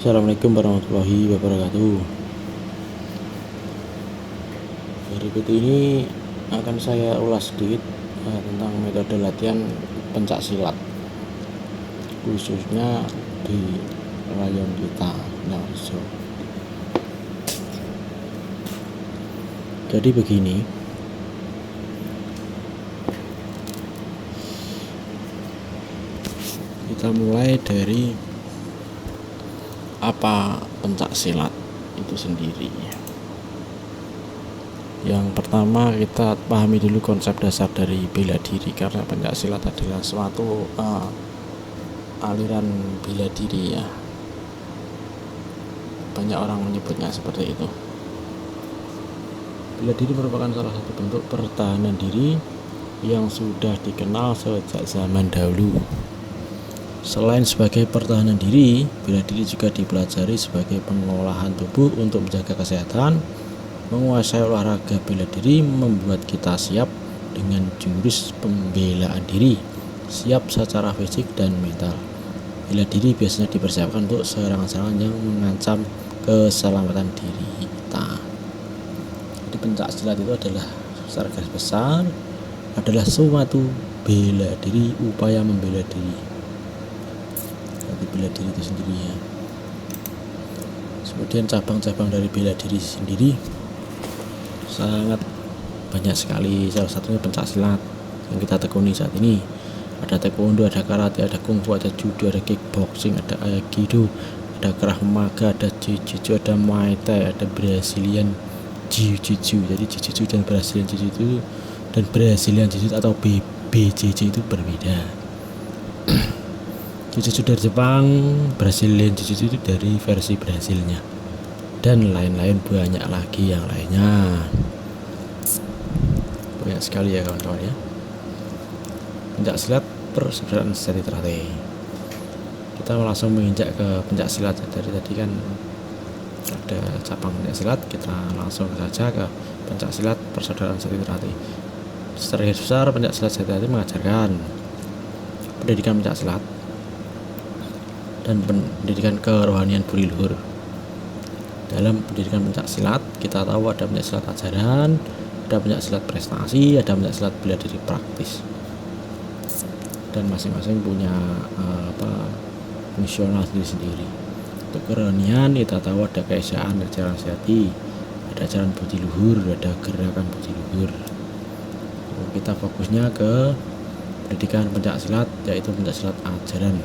Assalamualaikum warahmatullahi wabarakatuh. Berikut ini akan saya ulas sedikit tentang metode latihan pencak silat, khususnya di rayon kita Narjo. Jadi begini, kita mulai dari apa pencak silat itu sendiri. Yang pertama, kita pahami dulu konsep dasar dari bela diri, karena pencak silat adalah suatu aliran bela diri ya. Banyak orang menyebutnya seperti itu. Bela diri merupakan salah satu bentuk pertahanan diri yang sudah dikenal sejak zaman dahulu. Selain sebagai pertahanan diri, bela diri juga dipelajari sebagai pengolahan tubuh untuk menjaga kesehatan. Menguasai olahraga bela diri membuat kita siap dengan jurus pembelaan diri, siap secara fisik dan mental. Bela diri biasanya dipersiapkan untuk serangan-serangan yang mengancam keselamatan diri kita. Jadi pencak silat itu adalah secara garis besar adalah suatu bela diri, upaya membela diri. Bela diri itu sendiri ya. Kemudian cabang-cabang dari bela diri sendiri sangat banyak sekali. Salah satunya pencak silat yang kita tekuni saat ini. Ada taekwondo, ada karate, ada kungfu, ada judo, ada kickboxing, ada aikido, ada krav maga, ada jiu-jitsu, ada muay thai, ada Brazilian jiu-jitsu. Jadi jiu-jitsu dan Brazilian jiu-jitsu dan Brazilian jiu-jitsu atau BJJ itu berbeda. Jiu-jitsu dari Jepang, Brazilian jiu-jitsu itu dari versi Brasilnya, dan lain-lain banyak lagi yang lainnya. Banyak sekali ya kawan-kawan ya. Pencak silat persaudaraan sejati teratai. Kita langsung menginjak ke pencak silat. Dari tadi kan ada cabang pencak silat, kita langsung saja ke pencak silat persaudaraan sejati teratai. Secara garis besar, pencak silat sejati teratai mengajarkan pendidikan pencak silat dan pendidikan kerohanian budi luhur. Dalam pendidikan pencak silat, kita tahu ada pencak silat ajaran, ada pencak silat prestasi, ada pencak silat bela diri praktis, dan masing-masing punya fungsional sendiri-sendiri. Untuk kerohanian kita tahu ada keesaan, ada ajaran sejati, ada ajaran budi luhur, ada gerakan budi luhur. Kita fokusnya ke pendidikan pencak silat, yaitu pencak silat ajaran.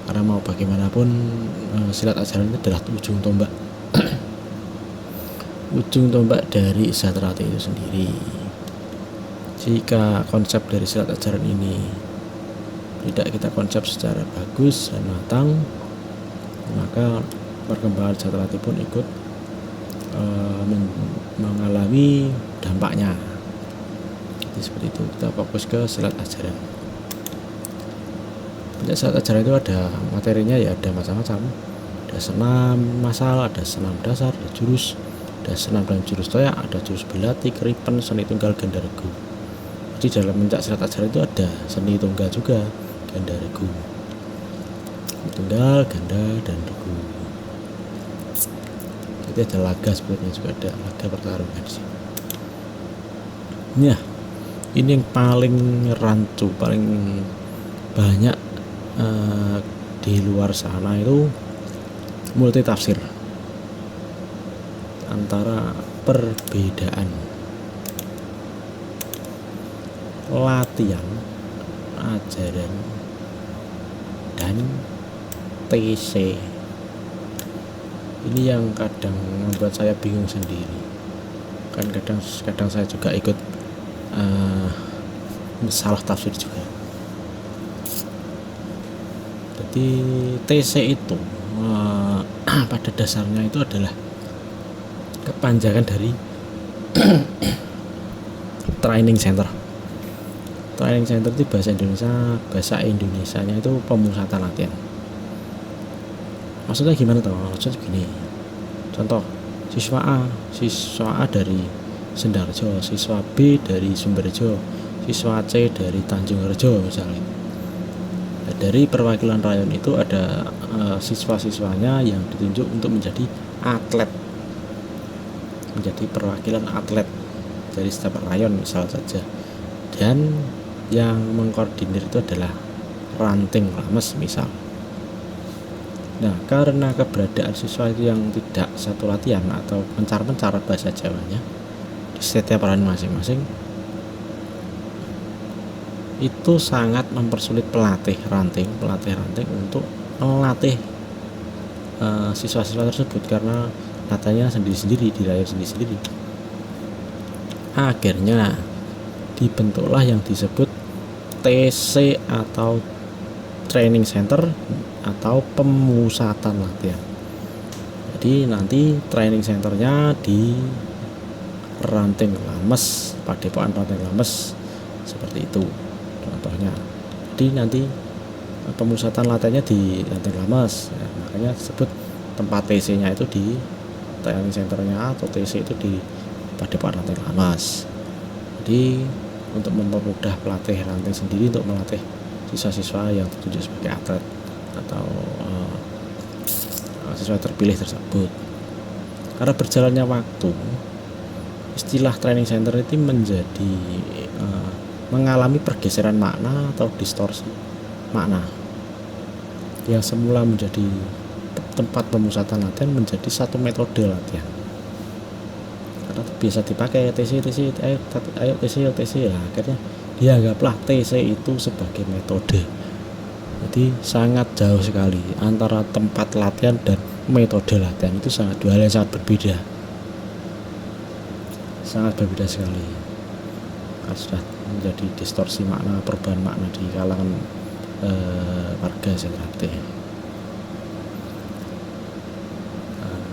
Karena mau bagaimanapun silat ajaran itu adalah ujung tombak ujung tombak dari Satrate itu sendiri. Jika konsep dari silat ajaran ini tidak kita konsep secara bagus dan matang, maka perkembangan Satrate pun ikut mengalami dampaknya. Jadi seperti itu, kita fokus ke silat ajaran. Pencak silat ajaran itu ada materinya ya, ada macam-macam. Ada senam massal, ada senam dasar, ada jurus, ada senam dan jurus toya, ada jurus belati, keripen, seni tunggal, ganda regu. Jadi dalam pencak silat ajaran itu ada seni tunggal juga, ganda regu. Tunggal, ganda, dan regu. Jadi ada laga sebetulnya juga, ada laga pertarungan di sini. Nah, ini yang paling rancu, paling banyak di luar sana itu multi tafsir antara perbedaan latihan, ajaran, dan TC. Ini yang kadang membuat saya bingung sendiri. Kan kadang saya juga ikut salah tafsir juga. Jadi TC itu pada dasarnya itu adalah kepanjangan dari training center. Training center itu bahasa Indonesianya itu pemusatan latihan. Maksudnya gimana toh? Maksudnya gini. Contoh, siswa A dari Sendarjo, siswa B dari Sumberjo, siswa C dari Tanjung Rejo misalnya. dari perwakilan rayon itu ada siswa-siswanya yang ditunjuk untuk menjadi atlet, menjadi perwakilan atlet dari setiap rayon misal saja, dan yang mengkoordinir itu adalah ranting lames misal. Nah, karena keberadaan siswa itu yang tidak satu latihan atau mencar-mencar bahasa Jawanya di setiap rayon masing-masing, itu sangat mempersulit pelatih ranting untuk melatih siswa-siswa tersebut, karena latihannya sendiri-sendiri di rayon sendiri-sendiri. Akhirnya dibentuklah yang disebut TC atau training center atau pemusatan latihan. Jadi nanti training centernya di Ranting Lames, Padepokan Ranting Lames, seperti itu contohnya. Jadi nanti pemusatan latihannya di Ranting Lames, ya, makanya disebut tempat TC nya itu di training centernya atau TC itu di Padepokan Ranting Lames. Jadi untuk mempermudah pelatih ranting sendiri untuk melatih siswa-siswa yang ditunjuk sebagai atlet atau siswa terpilih tersebut. Karena berjalannya waktu, istilah training center itu menjadi mengalami pergeseran makna atau distorsi makna. Yang semula menjadi tempat pemusatan latihan menjadi satu metode latihan. Karena biasa dipakai TC, ayo TC ya, akhirnya dianggaplah TC itu sebagai metode. Jadi sangat jauh sekali antara tempat latihan dan metode latihan, itu sangat dua hal yang sangat berbeda, sekali. Karena sudah menjadi distorsi makna, perubahan makna di kalangan warga Sentrate.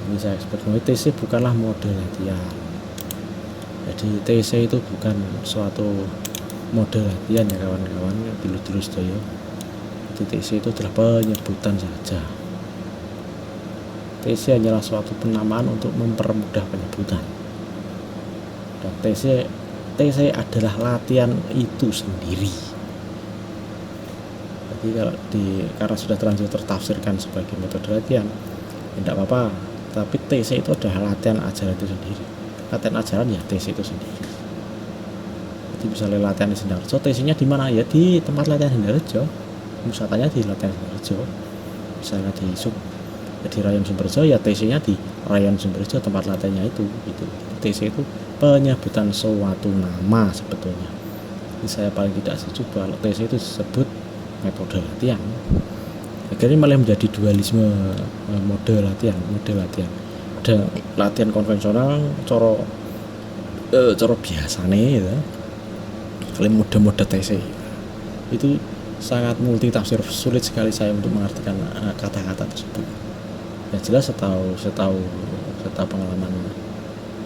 Ini saya sebut TC bukanlah mode latihan. Jadi TC itu bukan suatu mode latihan ya kawan-kawan, dulu sedaya. TC itu adalah penyebutan saja. TC hanyalah suatu penamaan untuk mempermudah penyebutan. Dan TC adalah latihan itu sendiri. Jadi karena sudah terlanjur tertafsirkan sebagai metode latihan, tidak apa-apa. Tapi TC itu adalah latihan ajaran itu sendiri. Latihan ajaran ya TC itu sendiri. Jadi misalnya latihan di Sindarjo, TC-nya di mana? Ya di tempat latihan Sindarjo. Pusatnya di latihan Sumberjo, misalnya di rayon Sumberjo, ya TC-nya di rayon Sumberjo tempat latihannya itu. Gitu. TC itu penyebutan suatu nama sebetulnya. Jadi saya paling tidak setuju kalau TC itu disebut metode latihan. Akhirnya malah menjadi dualisme mode latihan. Ada latihan konvensional, coro biasane, ya. Kalau mode TC itu sangat multi tafsir, sulit sekali saya untuk mengartikan kata-kata tersebut. Ya jelas setahu pengalaman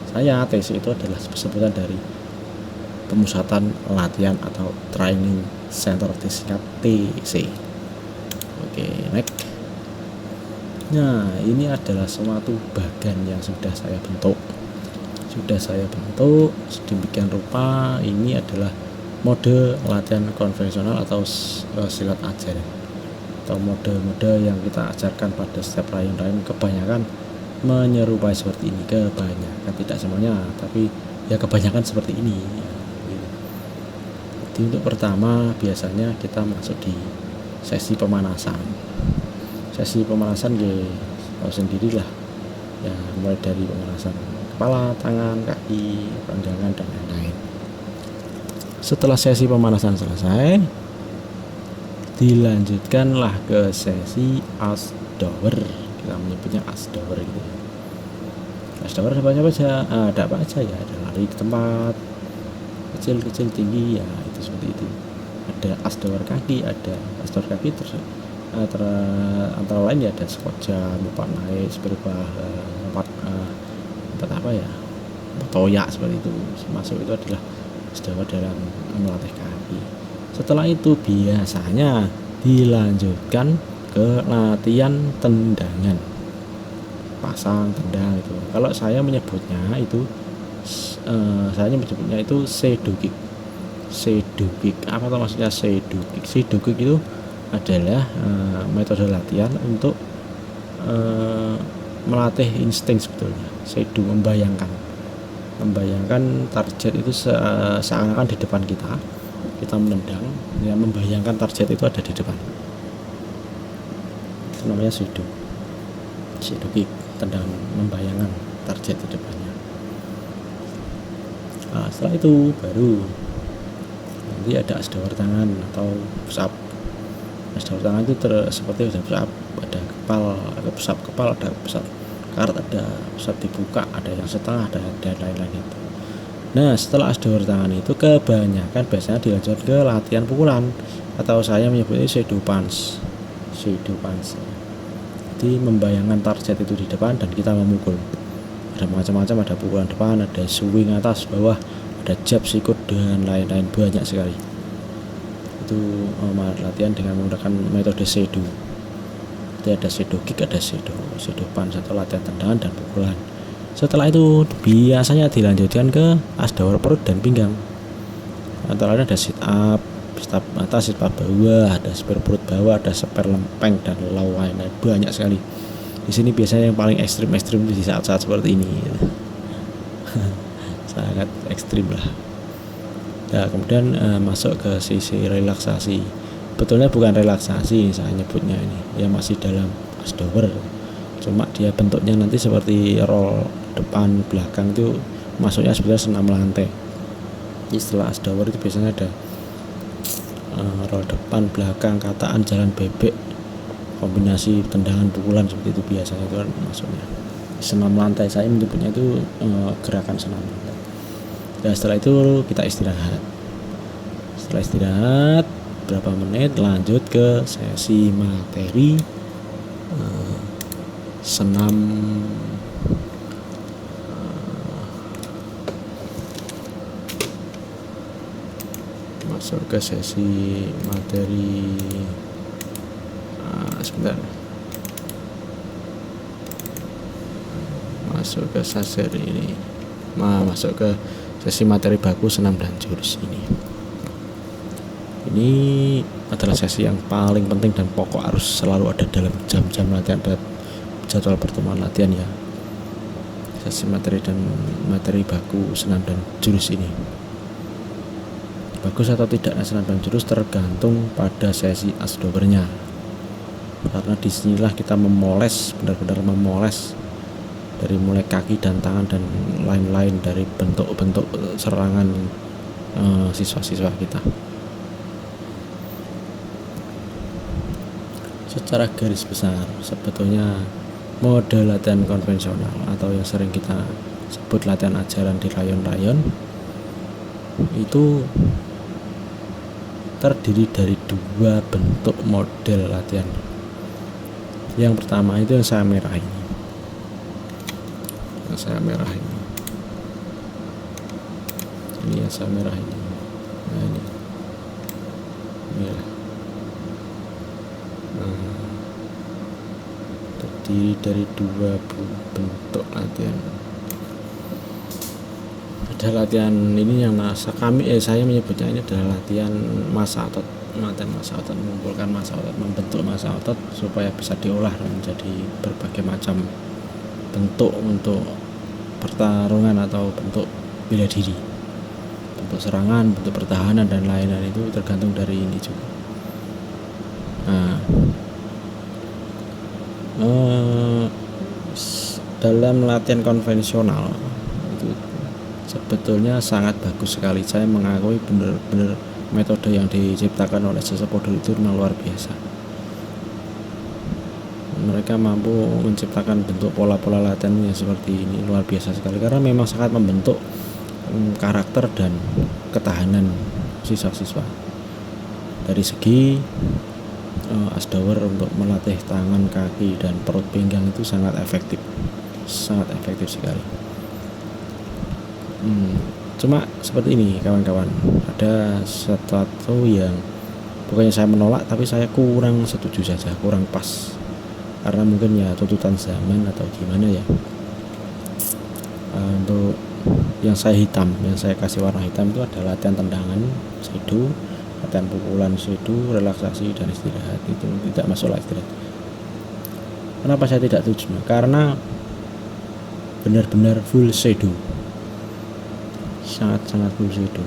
saya, TC itu adalah sebutan dari pemusatan latihan atau training center, disingkat TC. Oke, next. Nah, ini adalah suatu bagan yang sudah saya bentuk sedemikian rupa. Ini adalah mode latihan konvensional atau silat ajaran, atau mode-mode yang kita ajarkan pada setiap rayon-rayon, kebanyakan menyerupai seperti ini. Kebanyakan, tidak semuanya, tapi ya kebanyakan seperti ini. Jadi untuk pertama biasanya kita masuk di sesi pemanasan tahu sendirilah ya, mulai dari pemanasan kepala, tangan, kaki, pandangan, dan lain-lain. Setelah sesi pemanasan selesai, dilanjutkanlah ke sesi Asdower. Kita menyebutnya Asdower gitu. Asdower ada apa aja ya, ada lari ke tempat kecil, tinggi, ya itu seperti itu. Ada Asdower kaki, terus antara lain ya ada skoja, lompat naik, lompat toyak, seperti itu. Masuk itu adalah Asdower dalam melatih kaki. Setelah itu biasanya dilanjutkan ke latihan tendangan, pasang tendang itu. Kalau saya menyebutnya itu shadow kick. Apa tuh maksudnya shadow kick? Shadow kick itu adalah metode latihan untuk melatih insting sebetulnya. Seidu membayangkan target itu seakan-akan di depan kita menendang, ya, membayangkan target itu ada di depan. Itu namanya seidu kick, tendangan membayangkan target di depannya. Nah, setelah itu baru nanti ada asdawar tangan atau push up. Asdawar tangan itu seperti push up, ada push up kepal, ada push up karet, ada push up dibuka, ada yang setengah, ada lain-lain itu. Nah, setelah asdawar tangan itu kebanyakan biasanya dilanjut ke latihan pukulan, atau saya menyebutnya shadow punch. Jadi membayangkan target itu di depan dan kita memukul. Ada macam-macam, ada pukulan depan, ada swing atas bawah, ada jab, sikut, dan lain-lain, banyak sekali. Itu latihan dengan menggunakan metode shadow. Jadi ada shadow kick, ada shadow punch atau latihan tendangan dan pukulan. Setelah itu biasanya dilanjutkan ke asdawar perut dan pinggang. Antara lain ada sit up atas, sit up bawah, ada spare perut bawah, ada spare lempeng dan lain-lain, banyak sekali. Di sini biasanya yang paling ekstrim di saat-saat seperti ini. Sangat ekstrim lah. Nah, kemudian masuk ke sisi relaksasi. Betulnya bukan relaksasi saya nyebutnya ini, ya masih dalam asdawar. Cuma dia bentuknya nanti seperti roll depan belakang, itu masuknya sebenarnya senam lantai. Istilah asdawar itu biasanya ada roll depan belakang, kataan, jalan bebek, kombinasi tendangan pukulan, seperti itu biasanya itu kan masuknya. Senam lantai saya menyebutnya itu gerakan senam lantai. Nah, setelah itu kita istirahat. Setelah istirahat berapa menit lanjut ke sesi materi senam masuk ke sesi materi sebentar, masuk ke sesi ini, masuk ke sesi materi baku senam dan jurus ini. Ini adalah sesi yang paling penting dan pokok, harus selalu ada dalam jam-jam latihan dan jadwal pertemuan latihan ya. Sesi materi dan materi baku senam dan jurus ini. Bagus atau tidaknya senam dan jurus tergantung pada sesi asdawarnya. Karena disinilah kita memoles, benar-benar memoles dari mulai kaki dan tangan dan lain-lain, dari bentuk-bentuk serangan siswa-siswa kita. Secara garis besar sebetulnya mode latihan konvensional atau yang sering kita sebut latihan ajaran di rayon-rayon itu terdiri dari dua bentuk model latihan. Yang pertama itu yang saya merah ini. Ini yang saya merah ini. Nah, ini merah. Terdiri dari dua bentuk latihan. Ada latihan ini yang saya menyebutnya ini adalah latihan massa otot, mengumpulkan massa otot, membentuk massa otot supaya bisa diolah menjadi berbagai macam bentuk untuk pertarungan atau bentuk bela diri, bentuk serangan, bentuk pertahanan dan lain-lain, itu tergantung dari ini juga. Nah, dalam latihan konvensional itu sebetulnya sangat bagus sekali. Saya mengakui benar-benar metode yang diciptakan oleh Joseph Podolak itu memang luar biasa. Mereka mampu menciptakan bentuk pola-pola latihan yang seperti ini, luar biasa sekali, karena memang sangat membentuk karakter dan ketahanan siswa-siswa. Dari segi asdawar untuk melatih tangan, kaki, dan perut pinggang itu sangat efektif sekali. Cuma seperti ini kawan-kawan, ada sesuatu yang bukannya saya menolak, tapi saya kurang setuju saja, kurang pas, karena mungkin ya tuntutan zaman atau gimana ya. Untuk yang saya kasih warna hitam itu ada latihan tendangan shadow, latihan pukulan, shadow, relaksasi dan istirahat. Itu tidak masuklah istirahat. Kenapa saya tidak setuju? Karena benar-benar full shadow, sangat-sangat full shadow,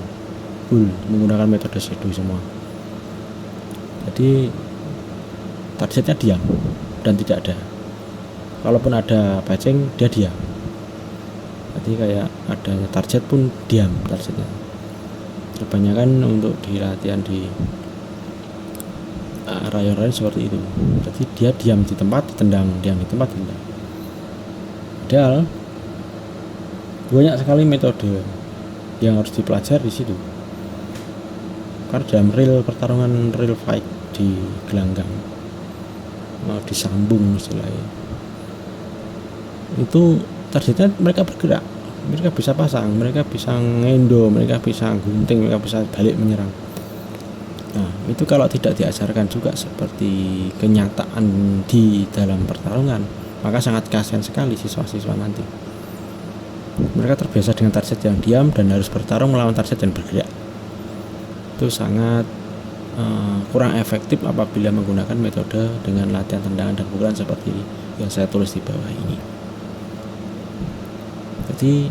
full menggunakan metode shadow semua. Jadi targetnya diam dan tidak ada. Kalaupun ada patching, dia diam. Jadi kayak adanya target pun diam targetnya. Kebanyakan untuk di latihan di rayon-rayon seperti itu. Jadi dia diam di tempat, ditendang, diam di tempat, ditendang. Padahal banyak sekali metode yang harus dipelajari di situ. Karena dalam real pertarungan, real fight di gelanggang, disambung istilahnya, itu targetnya mereka bergerak, mereka bisa pasang, mereka bisa ngendo, mereka bisa gunting, mereka bisa balik menyerang. Nah, itu kalau tidak diajarkan juga seperti kenyataan di dalam pertarungan, maka sangat kasihan sekali siswa-siswa nanti. Mereka terbiasa dengan target yang diam dan harus bertarung melawan target yang bergerak. Itu sangat kurang efektif apabila menggunakan metode dengan latihan tendangan dan pukulan seperti yang saya tulis di bawah ini. Jadi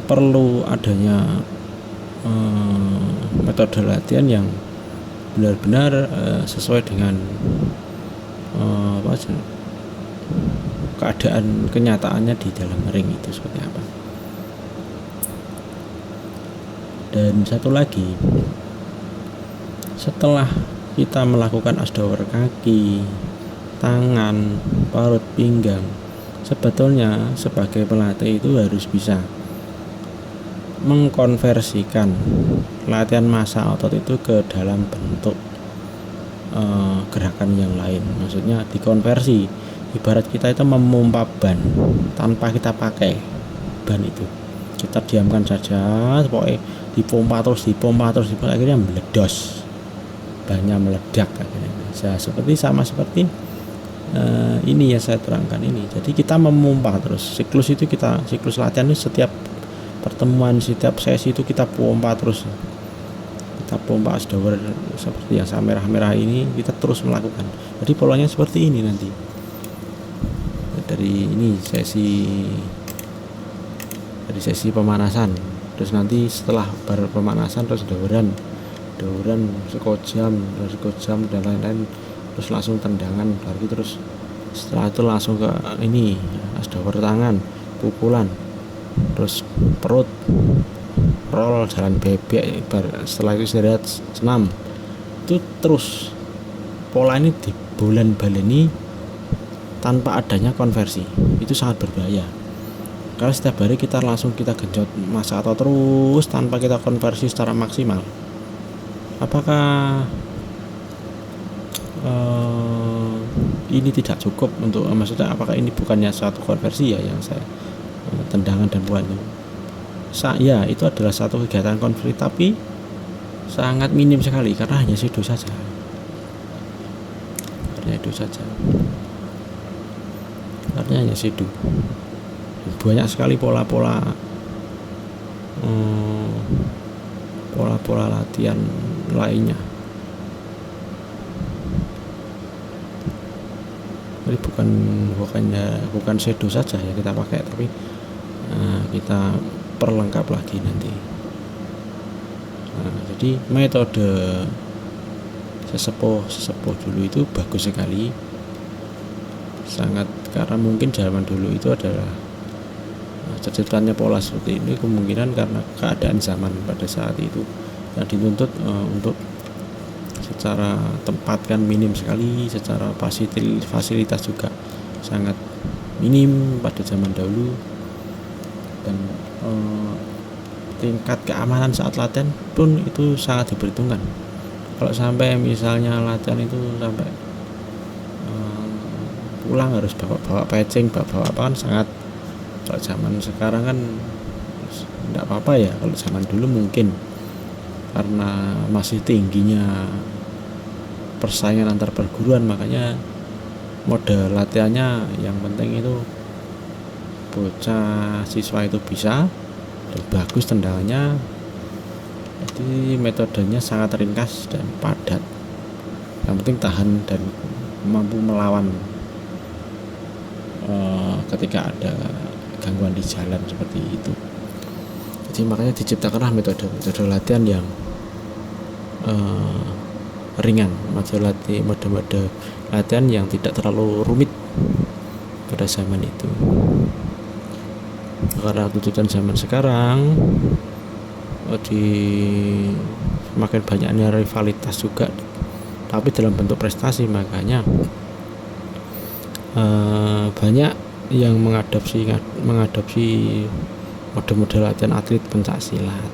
perlu adanya metode latihan yang benar-benar sesuai dengan keadaan kenyataannya di dalam ring itu seperti apa. Dan satu lagi, setelah kita melakukan asdawer kaki, tangan, parut, pinggang, sebetulnya sebagai pelatih itu harus bisa mengkonversikan latihan massa otot itu ke dalam bentuk gerakan yang lain. Maksudnya dikonversi, ibarat kita itu memompa ban tanpa kita pakai ban itu, kita diamkan saja, pokoknya dipompa terus, akhirnya meledos, bannya meledak akhirnya. Nah, seperti ini yang saya terangkan ini. Jadi kita memompa terus, siklus latihan itu setiap pertemuan, setiap sesi itu kita pompa terus, kita pompa asdawer seperti yang saya merah-merah ini, kita terus melakukan. Jadi polanya seperti ini nanti. Dari sesi pemanasan, terus nanti setelah pemanasan terus dauran sekojam dan lain-lain, terus langsung tendangan lagi, terus setelah itu langsung ke ini asdawer tangan, pukulan, terus perut, roll, jalan bebek, setelah itu istirahat senam. Itu terus pola ini dibolan-baleni tanpa adanya konversi. Itu sangat berbahaya, karena setiap hari kita genjot massa atau terus tanpa kita konversi secara maksimal. Apakah ini tidak cukup untuk, maksudnya apakah ini bukannya suatu konversi ya yang saya tendangan dan pukulan itu? Ya, itu adalah satu kegiatan konversi, tapi sangat minim sekali karena hanya shadow saja. Artinya hanya shadow. Banyak sekali pola-pola latihan lainnya. Jadi bukan shadow saja yang kita pakai, tapi kita perlengkap lagi nanti. Jadi metode sesepuh dulu itu bagus sekali, sangat, karena mungkin zaman dulu itu adalah terciptanya pola seperti ini kemungkinan karena keadaan zaman pada saat itu yang dituntut untuk secara tempat kan minim sekali, secara fasilitas juga sangat minim pada zaman dahulu, dan tingkat keamanan saat latihan pun itu sangat diperhitungkan. Kalau sampai misalnya latihan itu sampai pulang harus bawa patching, bawa apa kan sangat, kalau zaman sekarang kan tidak apa-apa ya. Kalau zaman dulu mungkin karena masih tingginya persaingan antar perguruan, makanya mode latihannya yang penting itu bocah siswa itu bisa dan bagus tendangannya, Jadi metodenya sangat ringkas dan padat. Yang penting tahan dan mampu melawan ketika ada gangguan di jalan seperti itu. Jadi makanya diciptakanlah metode latihan yang ringan, mode latihan yang tidak terlalu rumit pada zaman itu. Karena tuntutan zaman sekarang di semakin banyaknya rivalitas juga, tapi dalam bentuk prestasi, makanya banyak yang mengadopsi mode latihan atlet pencak silat.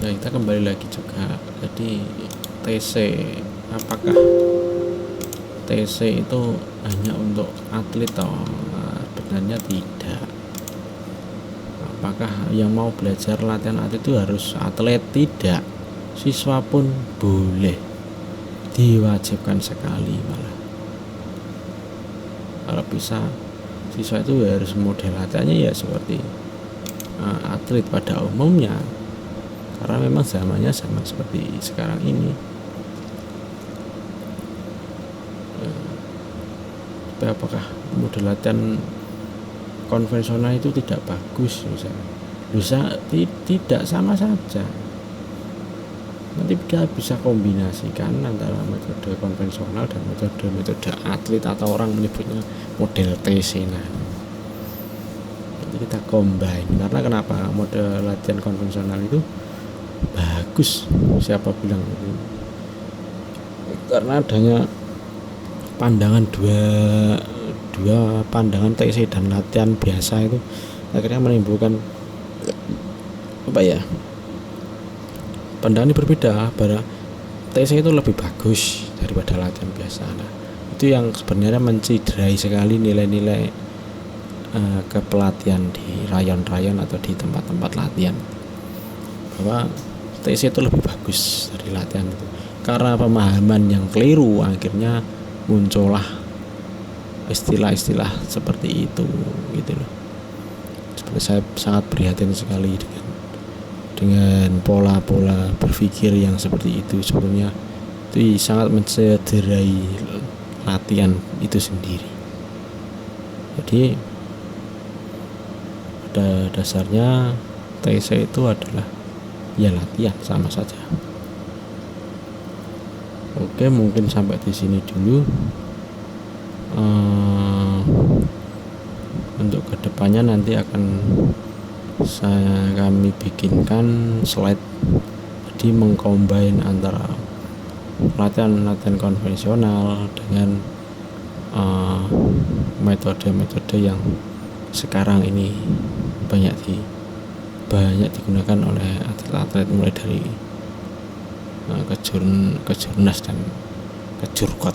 Nah, kita kembali lagi juga. Jadi TC, apakah TC itu hanya untuk atlet atau sebenarnya tidak? Apakah yang mau belajar latihan atlet itu harus atlet? Tidak, siswa pun boleh, diwajibkan sekali malah. Kalau bisa siswa itu harus model latihannya ya seperti atlet pada umumnya, karena memang zamannya sama seperti sekarang ini. Tapi apakah model latihan konvensional itu tidak bagus misalnya? Tidak, sama saja. Nanti kita bisa kombinasikan antara metode konvensional dan metode atlet, atau orang menyebutnya model TC. Nanti kita combine. Karena kenapa model latihan konvensional itu bagus? Siapa bilang itu? Karena adanya pandangan dua pandangan TC dan latihan biasa itu akhirnya menimbulkan pandangan ini berbeda. Pada TC itu lebih bagus daripada latihan biasa. Itu yang sebenarnya menciderai sekali nilai-nilai kepelatihan di rayon-rayon atau di tempat-tempat latihan, bahwa TC itu lebih bagus dari latihan itu. Karena pemahaman yang keliru, akhirnya muncullah istilah-istilah seperti itu gitu loh. Seperti saya sangat prihatin sekali dengan pola-pola berpikir yang seperti itu. Sebenarnya itu sangat mencederai latihan itu sendiri. Jadi pada dasarnya TC itu adalah ya latihan, sama saja. Oke, mungkin sampai di sini dulu. Untuk kedepannya nanti akan kami bikinkan slide, jadi mengcombine antara latihan konvensional dengan metode-metode yang sekarang ini banyak digunakan oleh atlet-atlet, mulai dari kejurnas dan kejurkot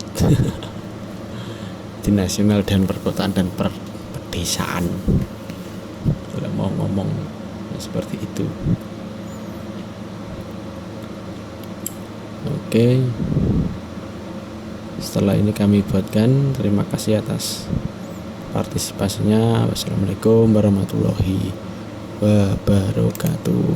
di nasional dan perkotaan dan pedesaan. Kalau mau ngomong seperti itu. Oke, setelah ini kami buatkan. Terima kasih atas partisipasinya. Wassalamualaikum warahmatullahi wabarakatuh.